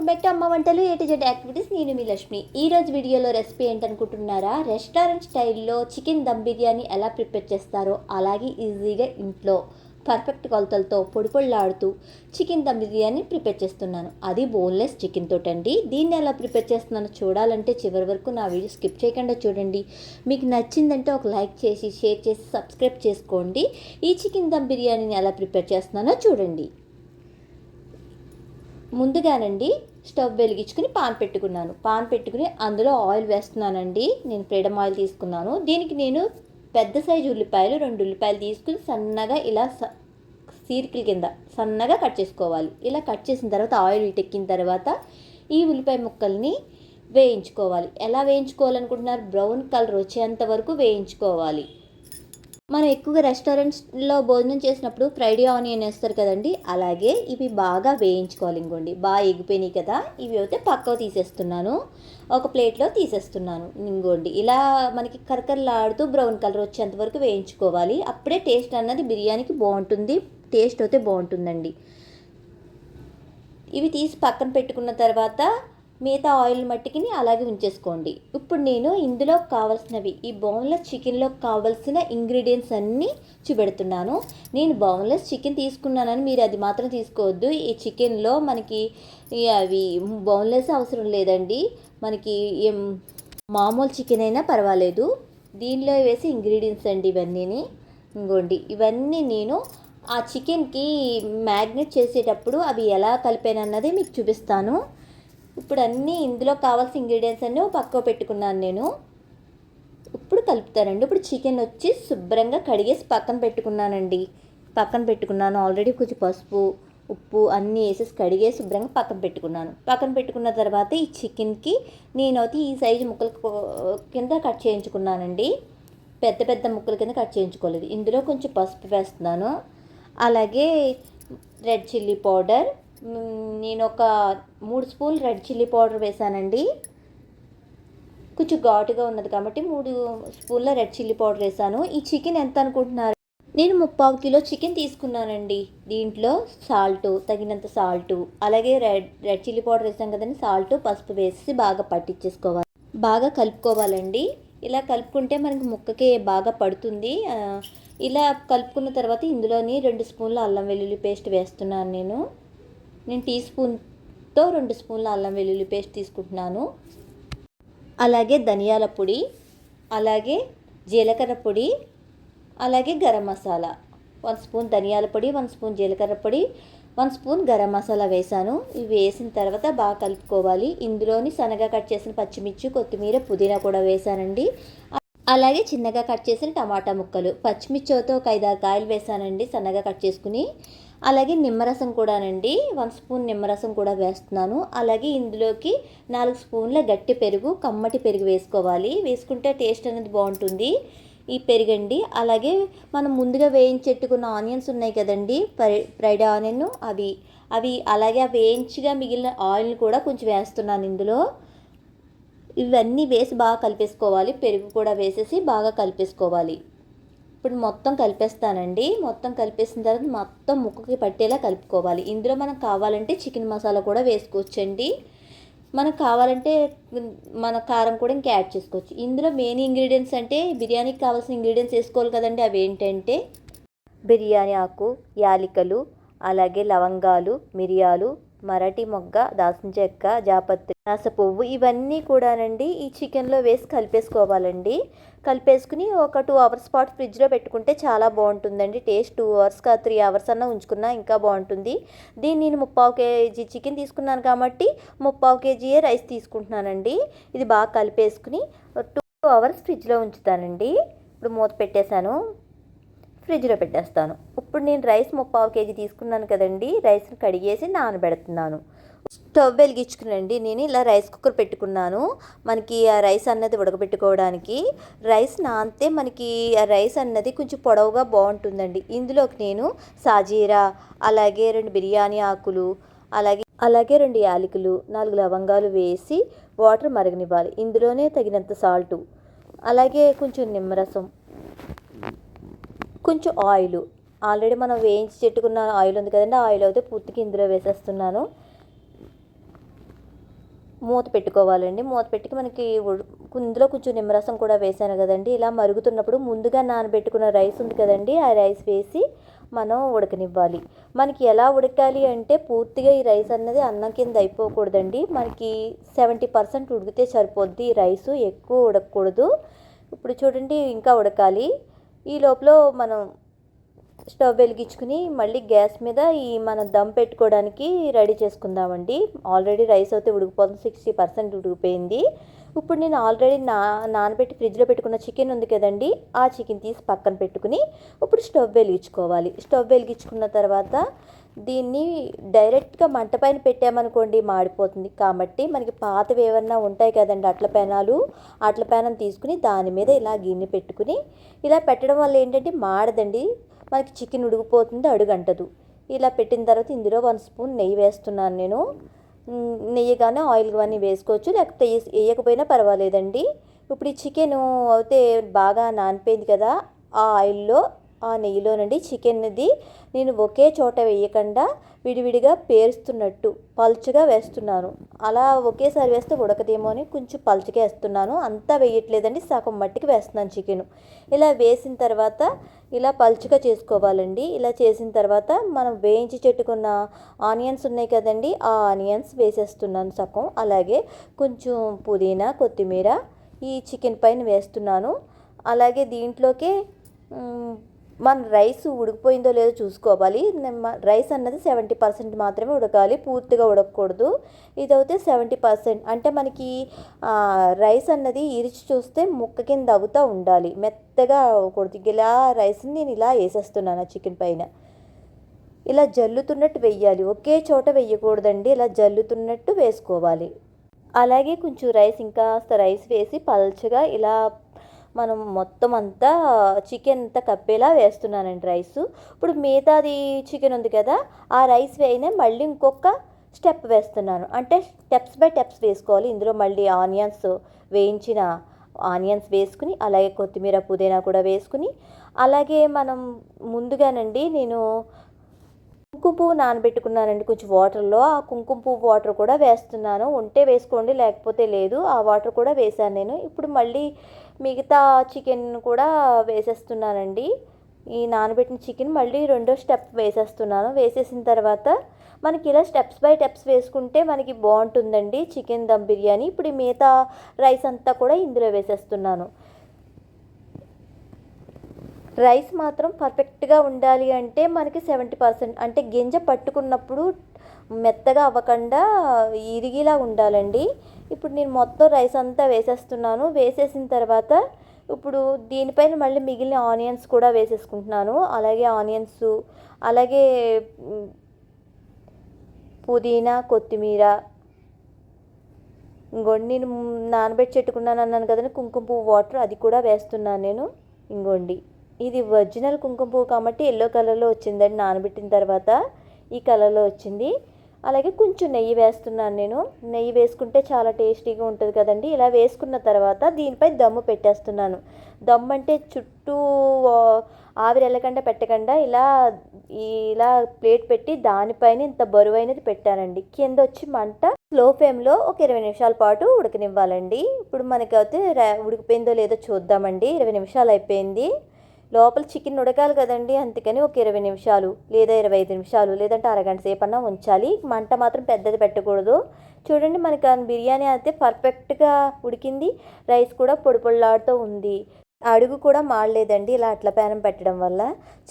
Welcome back to అమ్మ వంటలు A to Z activities. నేను మీ లక్ష్మి. ఈరోజు వీడియోలో రెసిపీ ఏంటనుకుంటున్నారా? రెస్టారెంట్ స్టైల్లో చికెన్ దమ్ బిర్యానీ ఎలా ప్రిపేర్ చేస్తారో అలాగే ఈజీగా ఇంట్లో పర్ఫెక్ట్ కొలతలతో పొడిలాడుతూ చికెన్ దమ్ బిర్యానీ ప్రిపేర్ చేస్తున్నాను. అది బోన్లెస్ చికెన్ తోటండి. దీన్ని ఎలా ప్రిపేర్ చేస్తున్నానో చూడాలంటే చివరి వరకు నా వీడియో స్కిప్ చేయకుండా చూడండి. మీకు నచ్చిందంటే ఒక లైక్ చేసి షేర్ చేసి సబ్స్క్రైబ్ చేసుకోండి. ఈ చికెన్ దమ్ బిర్యానీని ఎలా ప్రిపేర్ చేస్తున్నానో చూడండి. ముందుగానండి స్టవ్ వెలిగించుకుని పాన్ పెట్టుకుని అందులో ఆయిల్ వేస్తున్నానండి. నేను ఫ్రీడమ్ ఆయిల్ తీసుకున్నాను. దీనికి నేను పెద్ద సైజు ఉల్లిపాయలు 2 ఉల్లిపాయలు తీసుకుని సన్నగా ఇలా సీరికల కింద సన్నగా కట్ చేసుకోవాలి. ఇలా కట్ చేసిన తర్వాత ఆయిల్ ఎక్కిన తర్వాత ఈ ఉల్లిపాయ ముక్కల్ని వేయించుకోవాలి. ఎలా వేయించుకోవాలనుకుంటున్నారు? బ్రౌన్ కలర్ వచ్చేంత వరకు వేయించుకోవాలి. మనం ఎక్కువగా రెస్టారెంట్స్లో భోజనం చేసినప్పుడు ఫ్రైడ్ ఆనియన్ వేస్తారు కదండి, అలాగే ఇవి బాగా వేయించుకోవాలి. ఇంకోండి బాగా ఎగిపోయినాయి కదా, ఇవి అయితే పక్కకు తీసేస్తున్నాను. ఒక ప్లేట్లో తీసేస్తున్నాను. ఇంకోండి ఇలా మనకి కరకరలాడుతూ బ్రౌన్ కలర్ వచ్చేంత వరకు వేయించుకోవాలి. అప్పుడే టేస్ట్ అన్నది బిర్యానీకి బాగుంటుంది. టేస్ట్ అయితే బాగుంటుందండి. ఇవి తీసి పక్కన పెట్టుకున్న తర్వాత మిగతా ఆయిల్ మట్టికిని అలాగే ఉంచేసుకోండి. ఇప్పుడు నేను ఇందులో కావాల్సినవి ఈ బోన్లెస్ చికెన్లో కావాల్సిన ఇంగ్రీడియంట్స్ అన్నీ చూపెడుతున్నాను. నేను బోన్లెస్ చికెన్ తీసుకున్నానని మీరు అది మాత్రం తీసుకోవద్దు. ఈ చికెన్లో మనకి అవి బోన్లెస్ అవసరం లేదండి. మనకి మామూలు చికెన్ అయినా పర్వాలేదు. దీనిలో వేసే ఇంగ్రీడియంట్స్ అండి ఇవన్నీ. ఇంకోండి ఇవన్నీ నేను ఆ చికెన్కి మ్యాగ్నేట్ చేసేటప్పుడు అవి ఎలా కలిపానన్నది మీకు చూపిస్తాను. ఇప్పుడు అన్నీ ఇందులో కావాల్సిన ఇంగ్రీడియంట్స్ అన్నీ పక్కకు పెట్టుకున్నాను నేను. ఇప్పుడు కలుపుతానండి. ఇప్పుడు చికెన్ వచ్చి శుభ్రంగా కడిగేసి పక్కన పెట్టుకున్నాను. ఆల్రెడీ కొంచెం పసుపు ఉప్పు అన్నీ వేసేసి కడిగేసి శుభ్రంగా పక్కన పెట్టుకున్న తర్వాత ఈ చికెన్కి నేనైతే ఈ సైజు ముక్కల కింద కట్ చేయించుకున్నానండి. పెద్ద ముక్కల కింద కట్ చేయించుకోలేదు. ఇందులో కొంచెం పసుపు వేస్తున్నాను. అలాగే రెడ్ చిల్లీ పౌడర్, నేను ఒక 3 స్పూన్లు రెడ్ చిల్లీ పౌడర్ వేసానండి. కొంచెం ఘాటుగా ఉన్నది కాబట్టి 3 స్పూన్ల రెడ్ చిల్లీ పౌడర్ వేసాను. ఈ చికెన్ ఎంత అనుకుంటున్నారు? నేను 3/4 కిలో చికెన్ తీసుకున్నానండి. దీంట్లో తగినంత సాల్టు, అలాగే రెడ్ చిల్లీ పౌడర్ వేసాం కదండి, సాల్టు పసుపు వేసి బాగా పట్టించేసుకోవాలి. బాగా కలుపుకోవాలండి. ఇలా కలుపుకుంటే మనకి ముక్కకి బాగా పడుతుంది. ఇలా కలుపుకున్న తర్వాత ఇందులోని 2 స్పూన్ల అల్లం వెల్లుల్లి పేస్ట్ వేస్తున్నాను. నేను టీ స్పూన్తో 2 స్పూన్ల అల్లం వెల్లుల్లి పేస్ట్ తీసుకుంటున్నాను. అలాగే ధనియాల పొడి, అలాగే జీలకర్ర పొడి, అలాగే గరం మసాలా 1 స్పూన్ ధనియాల పొడి, 1 స్పూన్ జీలకర్ర పొడి, 1 స్పూన్ గరం మసాలా వేసాను. ఇవి వేసిన తర్వాత బాగా కలుపుకోవాలి. ఇందులోని సన్నగా కట్ చేసిన పచ్చిమిర్చి, కొత్తిమీర, పుదీనా కూడా వేసానండి. అలాగే చిన్నగా కట్ చేసిన టమాటా ముక్కలు, పచ్చిమిర్చితో ఒక 5-6 కాయలు వేసానండి సన్నగా కట్ చేసుకుని. అలాగే నిమ్మరసం కూడానండి, 1 స్పూన్ నిమ్మరసం కూడా వేస్తున్నాను. అలాగే ఇందులోకి 4 స్పూన్ల గట్టి పెరుగు, కమ్మటి పెరుగు వేసుకోవాలి. వేసుకుంటే టేస్ట్ అనేది బాగుంటుంది ఈ పెరుగండి. అలాగే మనం ముందుగా వేయించెట్టుకున్న ఆనియన్స్ ఉన్నాయి కదండి, ఫ్రైడ్ ఆనియన్, అవి అలాగే వేయించిగా మిగిలిన ఆయిల్ కూడా కొంచెం వేస్తున్నాను ఇందులో. ఇవన్నీ వేసి బాగా కలిపేసుకోవాలి. పెరుగు కూడా వేసేసి బాగా కలిపేసుకోవాలి. ఇప్పుడు మొత్తం కలిపేస్తానండి. మొత్తం కలిపేసిన తర్వాత మొత్తం ముక్కకి పట్టేలా కలుపుకోవాలి. ఇందులో మనం కావాలంటే చికెన్ మసాలా కూడా వేసుకోవచ్చండి. మనకు కావాలంటే మన కారం కూడా ఇంకా యాడ్ చేసుకోవచ్చు. ఇందులో మెయిన్ ఇంగ్రీడియంట్స్ అంటే బిర్యానీకి కావాల్సిన ఇంగ్రీడియంట్స్ వేసుకోవాలి కదండి. అవి ఏంటంటే బిర్యానీ ఆకు, యాలకులు, అలాగే లవంగాలు, మిరియాలు, మరాఠీ మొగ్గ, దాల్చిన చెక్క, జాపత్రి, పువ్వు, ఇవన్నీ కూడానండి ఈ చికెన్లో వేసి కలిపేసుకోవాలండి. కలిపేసుకుని ఒక 2 అవర్స్ పాటు ఫ్రిడ్జ్లో పెట్టుకుంటే చాలా బాగుంటుందండి. టేస్ట్ 2 అవర్స్ 3 అవర్స్ అన్నా ఉంచుకున్నా ఇంకా బాగుంటుంది. దీన్ని నేను 3/4 కేజీ చికెన్ తీసుకున్నాను కాబట్టి 3/4 కేజీయే రైస్ తీసుకుంటున్నానండి. ఇది బాగా కలిపేసుకుని 2 అవర్స్ ఫ్రిడ్జ్లో ఉంచుతానండి. ఇప్పుడు మూత పెట్టేశాను, ఫ్రిడ్జ్లో పెట్టేస్తాను. ఇప్పుడు నేను రైస్ 3/4 కేజీ తీసుకున్నాను కదండి, రైస్ని కడిగేసి నానబెడుతున్నాను. స్టవ్ వెలిగించుకునండి. నేను ఇలా రైస్ కుక్కర్ పెట్టుకున్నాను. మనకి ఆ రైస్ అన్నది ఉడకబెట్టుకోవడానికి. రైస్ నానితే మనకి ఆ రైస్ అన్నది కొంచెం పొడవుగా బాగుంటుందండి. ఇందులోకి నేను సాజీరా, అలాగే 2 బిర్యానీ ఆకులు, అలాగే 2 యాలకులు, 4 లవంగాలు వేసి వాటర్ మరగనివ్వాలి. ఇందులోనే తగినంత సాల్టు, అలాగే కొంచెం నిమ్మరసం, కొంచెం ఆయిల్, ఆల్రెడీ మనం వేయించి పెట్టుకున్న ఆయిల్ ఉంది కదండి, ఆ ఆయిల్ అయితే పూర్తిగా ఇందులో వేసేస్తున్నాను. మూత పెట్టుకోవాలండి. మూత పెట్టుకు మనకి ఇందులో కొంచెం నిమ్మరసం కూడా వేసాను కదండి. ఇలా మరుగుతున్నప్పుడు ముందుగా నానబెట్టుకున్న రైస్ ఉంది కదండి, ఆ రైస్ వేసి మనం ఉడకనివ్వాలి. మనకి ఎలా ఉడకాలి అంటే పూర్తిగా ఈ రైస్ అన్నది అన్నం కింద అయిపోకూడదండి. మనకి 70% ఉడికితే సరిపోద్ది ఈ రైసు, ఎక్కువ ఉడకకూడదు. ఇప్పుడు చూడండి ఇంకా ఉడకాలి. ఈ లోపల మనం స్టవ్ వెలిగించుకుని మళ్ళీ గ్యాస్ మీద మనం దమ్ పెట్టుకోవడానికి రెడీ చేసుకుందామండి. ఆల్రెడీ రైస్ అయితే ఉడికిపోతుంది, 60% ఉడికిపోయింది. ఇప్పుడు నేను ఆల్రెడీ నానబెట్టి ఫ్రిడ్జ్లో పెట్టుకున్న చికెన్ ఉంది కదండి, ఆ చికెన్ తీసి పక్కన పెట్టుకుని ఇప్పుడు స్టవ్ వెలిగించుకోవాలి. స్టవ్ వెలిగించుకున్న తర్వాత దీన్ని డైరెక్ట్గా మంట పైన పెట్టామనుకోండి మాడిపోతుంది. కాబట్టి మనకి పాతవి ఏమన్నా ఉంటాయి కదండి అట్ల పేనం తీసుకుని దాని మీద ఇలా గిన్నె పెట్టుకుని ఇలా పెట్టడం వల్ల ఏంటంటే మాడదండి, మనకి చికెన్ ఉడికిపోతుంది, అడుగంటదు. ఇలా పెట్టిన తర్వాత ఇందులో 1 స్పూన్ నెయ్యి వేస్తున్నాను నేను. నెయ్యి కానీ ఆయిల్ కానీ వేసుకోవచ్చు, లేకపోతే వేయకపోయినా పర్వాలేదండి. ఇప్పుడు ఈ చికెను అయితే బాగా నానిపోయింది కదా, ఆ ఆయిల్లో ఆ నెయ్యిలోనండి చికెన్ది నేను ఒకే చోట వేయకుండా విడివిడిగా పేరుస్తున్నట్టు పల్చగా వేస్తున్నాను. అలా ఒకేసారి వేస్తే ఉడకదేమో అని కొంచెం పల్చగా వేస్తున్నాను, అంతా వేయట్లేదండి, సగం మట్టికి వేస్తున్నాను చికెను. ఇలా వేసిన తర్వాత ఇలా పల్చగా చేసుకోవాలండి. ఇలా చేసిన తర్వాత మనం వేయించి పెట్టుకున్న ఆనియన్స్ ఉన్నాయి కదండి, ఆ ఆనియన్స్ వేసేస్తున్నాను సగం. అలాగే కొంచెం పుదీనా కొత్తిమీర ఈ చికెన్ పైన వేస్తున్నాను. అలాగే దీంట్లోకి మన రైస్ ఉడికిపోయిందో లేదో చూసుకోవాలి. రైస్ అన్నది 70% మాత్రమే ఉడకాలి, పూర్తిగా ఉడకకూడదు. ఇదైతే 70%, అంటే మనకి రైస్ అన్నది ఇరిచి చూస్తే ముక్క కింద అవుతూ ఉండాలి, మెత్తగా అవ్వకూడదు. ఇలా రైస్ని నేను ఇలా వేసేస్తున్నాను చికెన్ పైన. ఇలా జల్లుతున్నట్టు వెయ్యాలి, ఒకే చోట వెయ్యకూడదండి, ఇలా జల్లుతున్నట్టు వేసుకోవాలి. అలాగే కొంచెం రైస్ వేసి పల్చగా ఇలా మనం మొత్తం అంతా చికెన్ అంతా కప్పేలా వేస్తున్నానండి రైసు. ఇప్పుడు మిగతాది చికెన్ ఉంది కదా, ఆ రైస్ వేయనే మళ్ళీ ఇంకొక స్టెప్ వేస్తున్నాను. అంటే స్టెప్స్ బై స్టెప్స్ వేసుకోవాలి. ఇందులో మళ్ళీ వేయించిన ఆనియన్స్ వేసుకుని, అలాగే కొత్తిమీర పుదీనా కూడా వేసుకుని, అలాగే మనం ముందుగానండి నేను కుంకుమ పువ్వు నానబెట్టుకున్నానండి కొంచెం వాటర్లో. ఆ కుంకుమ పువ్వు వాటర్ కూడా వేస్తున్నాను, ఉంటే వేసుకోండి లేకపోతే లేదు. ఆ వాటర్ కూడా వేశాను నేను. ఇప్పుడు మళ్ళీ మిగతా చికెన్ కూడా వేసేస్తున్నానండి. ఈ నానబెట్టిన చికెన్ మళ్ళీ రెండో స్టెప్ వేసేస్తున్నాను. వేసేసిన తర్వాత మనకి ఇలా స్టెప్స్ బై స్టెప్స్ వేసుకుంటే మనకి బాగుంటుందండి చికెన్ దమ్ బిర్యానీ. ఇప్పుడు మిగతా రైస్ అంతా కూడా ఇందులో వేసేస్తున్నాను. రైస్ మాత్రం పర్ఫెక్ట్గా ఉండాలి అంటే మనకి 70%, అంటే గింజ పట్టుకున్నప్పుడు మెత్తగా అవ్వకుండా ఇరిగిలా ఉండాలండి. ఇప్పుడు నేను మొత్తం రైస్ అంతా వేసేస్తున్నాను. వేసేసిన తర్వాత ఇప్పుడు దీనిపైన మళ్ళీ మిగిలిన ఆనియన్స్ కూడా వేసేసుకుంటున్నాను. అలాగే పుదీనా కొత్తిమీర, ఇంకోండి నేను నానబెట్టి పెట్టుకున్నాను అన్నాను కదండి కుంకుమ పువ్వు వాటర్, అది కూడా వేస్తున్నాను నేను. ఇంకోండి ఇది ఒరిజినల్ కుంకుమ పువ్వు కాబట్టి ఎల్లో కలర్లో వచ్చిందండి, నానబెట్టిన తర్వాత ఈ కలర్లో వచ్చింది. అలాగే కొంచెం నెయ్యి వేస్తున్నాను నేను. నెయ్యి వేసుకుంటే చాలా టేస్టీగా ఉంటుంది కదండి. ఇలా వేసుకున్న తర్వాత దీనిపై దమ్ము పెట్టేస్తున్నాను. దమ్ము అంటే చుట్టూ ఆవిరి వెళ్ళకుండా పెట్టకుండా ఇలా ప్లేట్ పెట్టి దానిపైన ఇంత బరువైనది పెట్టానండి. కింద వచ్చి మంట స్లో ఫ్లేమ్లో ఒక 20 నిమిషాల పాటు ఉడకనివ్వాలండి. ఇప్పుడు మనకైతే ఉడికిపోయిందో లేదో చూద్దామండి. 20 నిమిషాలు అయిపోయింది. లోపల చికెన్ ఉడకాలి కదండి, అందుకని ఒక 20 నిమిషాలు లేదా 25 నిమిషాలు లేదంటే అరగంట సేపు అన్నా ఉంచాలి. మంట మాత్రం పెద్దది పెట్టకూడదు. చూడండి మనకి బిర్యానీ అయితే పర్ఫెక్ట్గా ఉడికింది. రైస్ కూడా పొడి పొడిలాడుతూ ఉంది, అడుగు కూడా మాడలేదండి. ఇలా అట్ల పేనం పెట్టడం వల్ల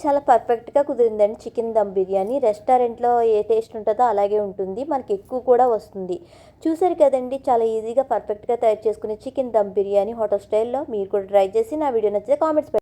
చాలా పర్ఫెక్ట్గా కుదిరిందండి చికెన్ దమ్ బిర్యానీ. రెస్టారెంట్లో ఏ టేస్ట్ ఉంటుందో అలాగే ఉంటుంది, మనకి ఎక్కువ కూడా వస్తుంది. చూసారు కదండి, చాలా ఈజీగా పర్ఫెక్ట్గా తయారు చేసుకునే చికెన్ దమ్ బిర్యానీ హోటల్ స్టైల్లో. మీరు కూడా ట్రై చేసి నా వీడియో నచ్చితే కామెంట్స్